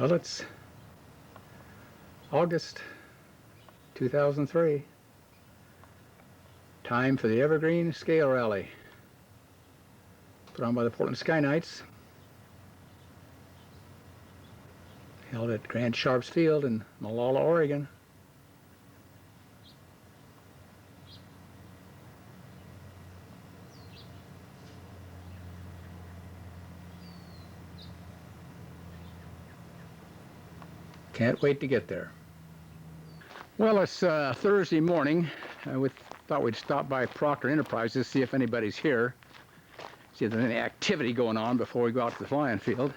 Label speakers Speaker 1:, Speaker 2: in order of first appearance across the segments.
Speaker 1: Well, it's August 2003. Time for the Evergreen Scale Rally, put on by the Portland Sky Knights, held at Grant Sharp's Field in Molalla, Oregon. Can't wait to get there. Well, it's Thursday morning. We thought we'd stop by Proctor Enterprises, see if anybody's here, see if there's any activity going on before we go out to the flying field.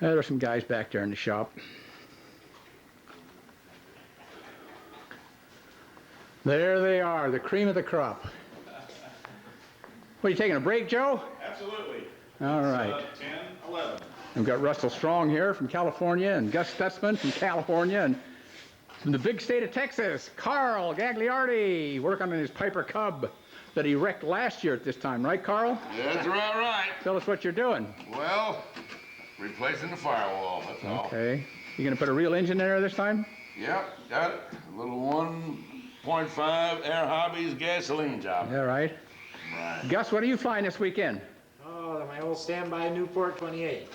Speaker 1: There are some guys back there in the shop. There they are, the cream of the crop. What, are you taking a break, Joe?
Speaker 2: Absolutely.
Speaker 1: All right.
Speaker 2: 10-11.
Speaker 1: We've got Russell Strong here from California, and Gus Stutzman from California, and from the big state of Texas, Carl Gagliardi, working on his Piper Cub that he wrecked last year at this time, right, Carl?
Speaker 3: That's right.
Speaker 1: Tell us what you're doing.
Speaker 3: Well, replacing the firewall, that's all.
Speaker 1: Okay. You gonna put a real engine in there this time?
Speaker 3: Yep, got it. A little 1.5 Air Hobbies gasoline job.
Speaker 1: Yeah, right.
Speaker 3: Right.
Speaker 1: Gus, what are you flying this weekend?
Speaker 4: Oh, my old standby Newport 28.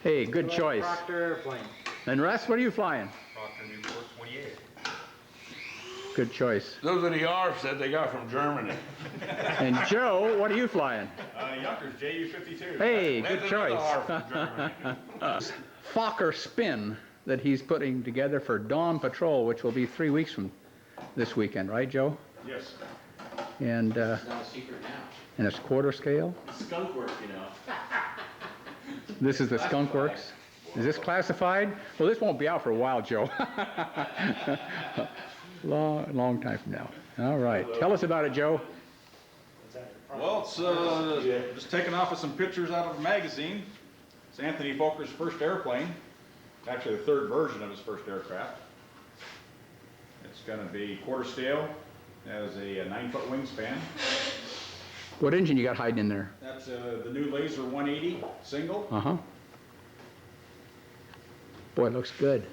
Speaker 1: Hey, good choice.
Speaker 4: Proctor airplane.
Speaker 1: And Russ, what are you flying?
Speaker 2: Proctor Newport 28.
Speaker 1: Good choice.
Speaker 3: Those are the ARFs that they got from Germany.
Speaker 1: And Joe, what are you flying?
Speaker 2: Yonkers JU-52.
Speaker 1: Hey,
Speaker 3: That's
Speaker 1: good
Speaker 3: another
Speaker 1: choice.
Speaker 3: ARF from Germany.
Speaker 1: Fokker spin that he's putting together for Dawn Patrol, which will be 3 weeks from this weekend, right, Joe?
Speaker 2: Yes.
Speaker 1: And
Speaker 5: It's not a secret now.
Speaker 1: and it's quarter scale.
Speaker 5: Skunk works, you know.
Speaker 1: This is the Skunk Works. Is this classified? Well, this won't be out for a while, Joe. long time from now. All right. Tell us about it, Joe.
Speaker 2: Well, it's just taken off of some pictures out of a magazine. It's Anthony Fokker's first airplane. Actually, the third version of his first aircraft. It's going to be quarter scale. Has a 9-foot wingspan.
Speaker 1: What engine you got hiding in there?
Speaker 2: That's the new Laser 180 single.
Speaker 1: Uh-huh. Boy, it looks good.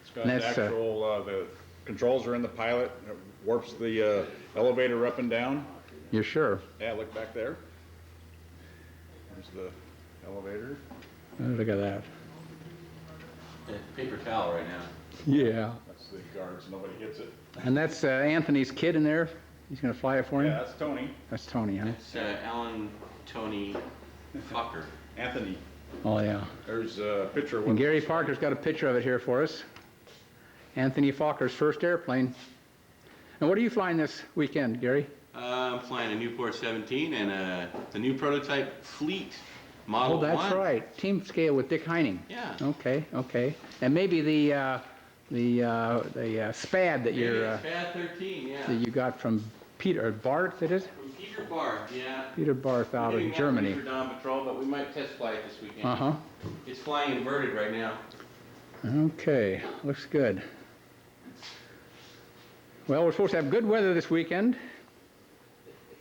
Speaker 2: It's got
Speaker 1: And
Speaker 2: the
Speaker 1: that's,
Speaker 2: actual, the controls are in the pilot. It warps the elevator up and down.
Speaker 1: You're sure?
Speaker 2: Yeah, look back there. There's the elevator.
Speaker 1: Oh, look at that.
Speaker 5: Yeah, paper towel right now.
Speaker 1: Yeah.
Speaker 2: That's the guards, nobody hits it.
Speaker 1: And that's Anthony's kid in there. He's going to fly it for him?
Speaker 2: Yeah, that's Tony.
Speaker 1: That's Tony, huh?
Speaker 5: It's Alan Tony Fokker.
Speaker 2: Anthony.
Speaker 1: Oh, yeah.
Speaker 2: There's a picture of
Speaker 1: And
Speaker 2: what
Speaker 1: Gary Parker's got a picture of it here for us. Anthony Fokker's first airplane. And what are you flying this weekend, Gary?
Speaker 5: I'm flying a Newport 17 and the new prototype Fleet Model 1.
Speaker 1: Oh, that's right. Team scale with Dick Heining.
Speaker 5: Yeah.
Speaker 1: Okay, okay. And maybe the SPAD that you're
Speaker 5: SPAD 13, yeah.
Speaker 1: that you got from Peter Barth, it is?
Speaker 5: From Peter Barth, yeah.
Speaker 1: Peter Barth out of Germany.
Speaker 5: For Dawn Patrol, but we might test fly it this weekend.
Speaker 1: Uh-huh.
Speaker 5: It's flying inverted right now.
Speaker 1: Okay, looks good. Well, we're supposed to have good weather this weekend.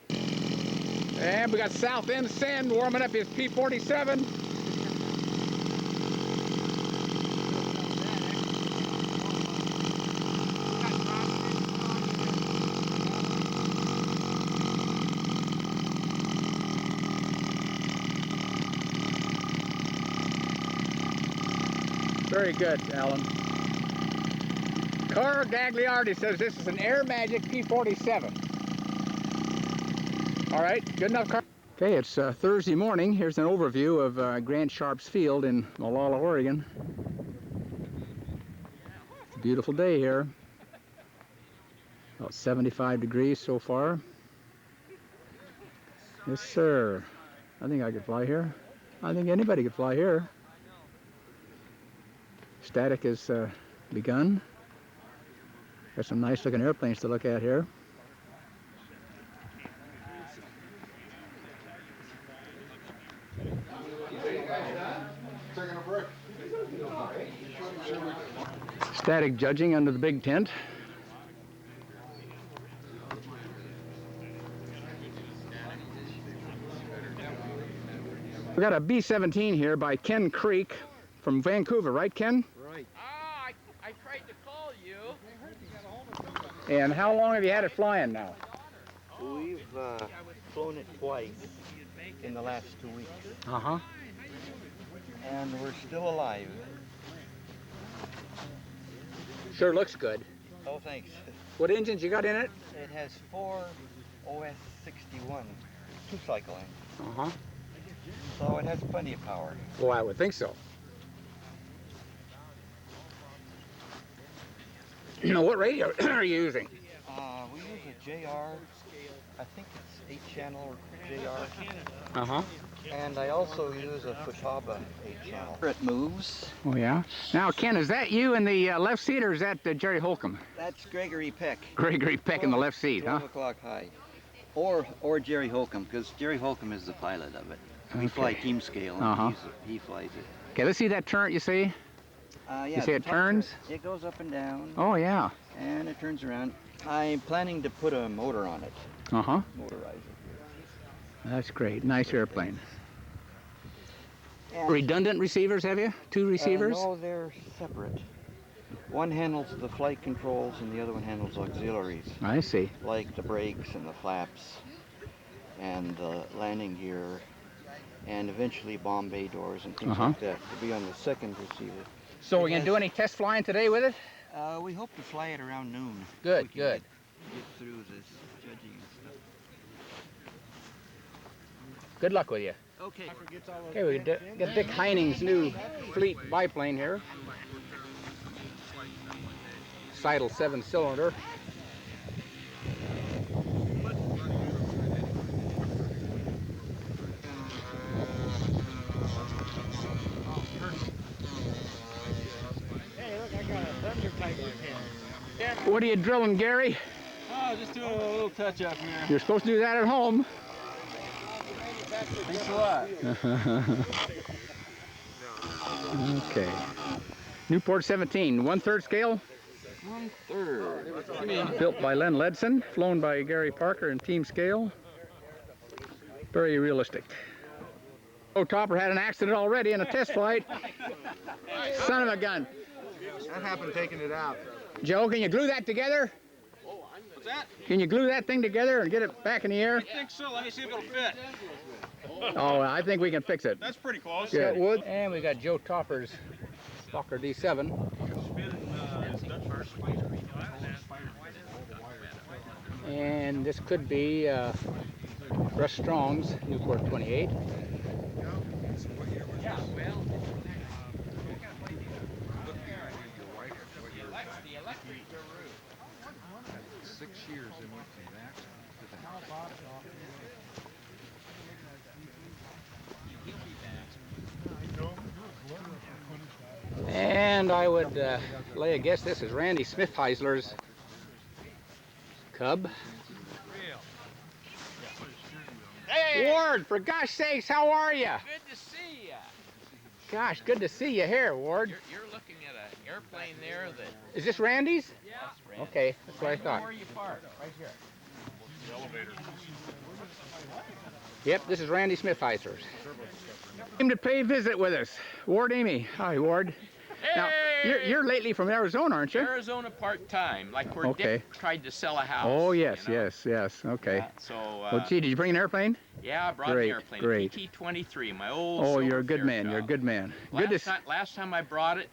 Speaker 1: And we got South End Send warming up his P-47. Very good, Alan. Carl Gagliardi says this is an Air Magic P-47. All right, good enough, Carl. Okay, it's Thursday morning. Here's an overview of Grant Sharp's Field in Molalla, Oregon. It's a beautiful day here. About 75 degrees so far. Yes, sir. I think I could fly here. I think anybody could fly here. Static has begun. Got some nice looking airplanes to look at here. Static judging under the big tent. We got a B-17 here by Ken Creek from Vancouver, right, Ken?
Speaker 4: Right.
Speaker 6: I tried to call you.
Speaker 1: And how long have you had it flying now?
Speaker 7: We've flown it twice in the last 2 weeks,
Speaker 1: Uh-huh.
Speaker 7: and we're still alive.
Speaker 1: Sure looks good.
Speaker 7: Oh, thanks.
Speaker 1: What engines you got in it?
Speaker 7: It has 4 OS61 two-cycle engines,
Speaker 1: Uh-huh.
Speaker 7: so it has plenty of power.
Speaker 1: Well, I would think so. What radio are you using?
Speaker 7: We use a JR, I think it's 8-channel JR,
Speaker 1: Uh-huh.
Speaker 7: and I also use a Futaba 8-channel. It moves.
Speaker 1: Oh, yeah? Now, Ken, is that you in the left seat, or is that Jerry Holcomb?
Speaker 7: That's Gregory Peck.
Speaker 1: Gregory Peck in the left seat,
Speaker 7: 12
Speaker 1: huh?
Speaker 7: o'clock high. Or Jerry Holcomb, because Jerry Holcomb is the pilot of it. We fly
Speaker 1: Okay.
Speaker 7: team scale, and
Speaker 1: Uh-huh.
Speaker 7: he flies it.
Speaker 1: Okay, let's see that turn, you see?
Speaker 7: Yeah,
Speaker 1: You see it
Speaker 7: the top
Speaker 1: turns?
Speaker 7: It goes up and down,
Speaker 1: Oh, yeah.
Speaker 7: and it turns around. I'm planning to put a motor on it,
Speaker 1: Uh-huh.
Speaker 7: motorize it.
Speaker 1: That's great. Nice airplane.
Speaker 7: And,
Speaker 1: Redundant receivers, have you? 2 receivers?
Speaker 7: no, they're separate. One handles the flight controls, and the other one handles auxiliaries,
Speaker 1: I see.
Speaker 7: like the brakes and the flaps, and the landing gear, and eventually bomb bay doors and things
Speaker 1: Uh-huh.
Speaker 7: like that. To be on the second receiver.
Speaker 1: So
Speaker 7: It
Speaker 1: we gonna
Speaker 7: has-
Speaker 1: do any test flying today with it?
Speaker 7: We hope to fly it around noon.
Speaker 1: Good,
Speaker 7: We can
Speaker 1: good.
Speaker 7: Get through this judging and stuff.
Speaker 1: Good luck with you.
Speaker 7: Okay.
Speaker 1: Okay, we got Dick Heining's new Fleet biplane here. Seidel 7-cylinder.
Speaker 4: Hey, look, I got a thunder pipe pin.
Speaker 1: What are you drilling, Gary?
Speaker 5: Oh, just doing a little touch up here.
Speaker 1: You're supposed to do that at home.
Speaker 5: Thanks a lot.
Speaker 1: Okay. Newport 17, 1/3 scale.
Speaker 5: 1/3.
Speaker 1: Built by Len Ledson, flown by Gary Parker in team scale. Very realistic. Oh, Topper had an accident already in a test flight. Son of a gun.
Speaker 4: That happened taking it out.
Speaker 1: Joe, can you glue that together?
Speaker 2: What's that?
Speaker 1: Can you glue that thing together and get it back in the air?
Speaker 2: I think so. Let me see if it'll fit.
Speaker 1: Oh, I think we can fix it.
Speaker 2: That's pretty close.
Speaker 1: Good. And we got Joe Topper's Fokker D7. And this could be Russ Strong's Newport 28. And I would lay a guess this is Randy Smithheisler's Cub.
Speaker 6: Hey!
Speaker 1: Ward, for gosh sakes, how are you?
Speaker 6: Good to see ya.
Speaker 1: Gosh, good to see you here, Ward.
Speaker 6: You're looking at an airplane there that...
Speaker 1: Is this Randy's?
Speaker 6: Yeah. That's
Speaker 1: Okay, that's what I thought.
Speaker 6: Where are you parked? Right here.
Speaker 1: Yep, this is Randy Smithheisler's. Came to pay a visit with us. Ward Amy. Hi, Ward. Now, you're lately from Arizona, aren't you?
Speaker 6: Arizona part-time, like where
Speaker 1: Okay.
Speaker 6: Dick tried to sell a house.
Speaker 1: Oh, yes,
Speaker 6: you know?
Speaker 1: yes. Okay.
Speaker 6: Yeah, so,
Speaker 1: Well, gee, did you bring an airplane?
Speaker 6: yeah, I brought
Speaker 1: Great,
Speaker 6: the airplane.
Speaker 1: great.
Speaker 6: PT-23, my old
Speaker 1: Oh,
Speaker 6: silver
Speaker 1: you're a good man.
Speaker 6: Fairchild.
Speaker 1: You're a good man. Good to
Speaker 6: Last time I brought it,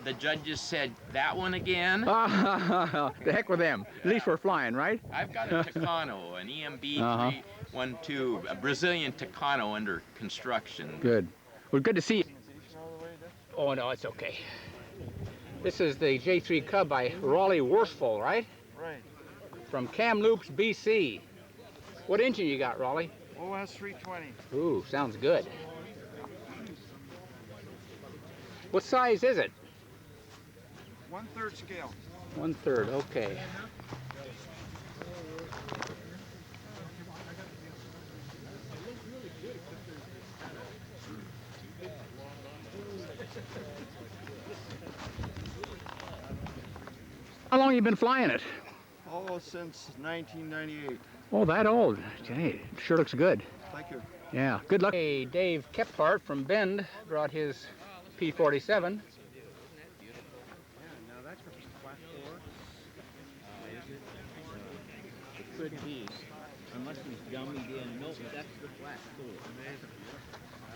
Speaker 6: the judges said, that one again?
Speaker 1: The heck with them. At least we're flying, right?
Speaker 6: I've got a Tucano, an EMB
Speaker 1: Uh-huh.
Speaker 6: 312, a Brazilian Tucano under construction.
Speaker 1: Good. Well, good to see you. Oh, no, it's okay. This is the J3 Cub by Raleigh Worsfold, right?
Speaker 7: Right.
Speaker 1: From Kamloops, BC. What engine you got, Raleigh?
Speaker 7: OS 320.
Speaker 1: Ooh, sounds good. What size is it?
Speaker 7: 1/3 scale.
Speaker 1: 1/3, okay. How long you been flying it?
Speaker 7: Oh, since 1998.
Speaker 1: Oh, that old. Gee, it sure looks good.
Speaker 7: Thank you.
Speaker 1: Yeah, good luck. Hey, Dave Kephart from Bend brought his P47.
Speaker 6: Could be. Unless he's gummied in. Nope, that's the flat tool.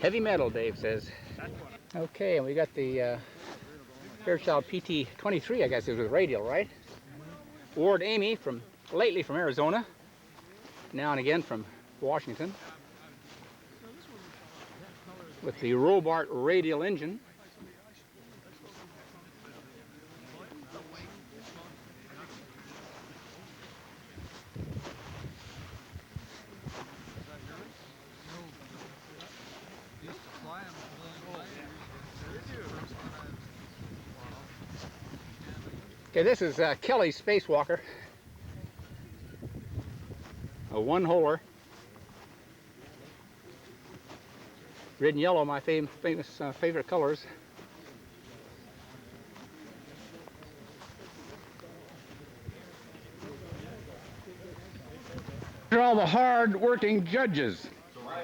Speaker 1: Heavy metal, Dave says. Okay, and we got the Fairchild PT23, I guess it was radial, right? Ward Amy lately from Arizona, now and again from Washington, with the Robart radial engine. Okay, this is Kelly's Spacewalker, a one-holer. Red and yellow, my famous favorite colors. These are all the hard-working judges
Speaker 2: My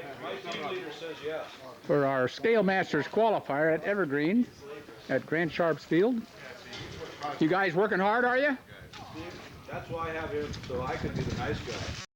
Speaker 2: team leader says yes.
Speaker 1: for our Scale Masters qualifier at Evergreen at Grand Sharps Field. You guys working hard, are you?
Speaker 2: That's why I have him, so I can be the nice guy.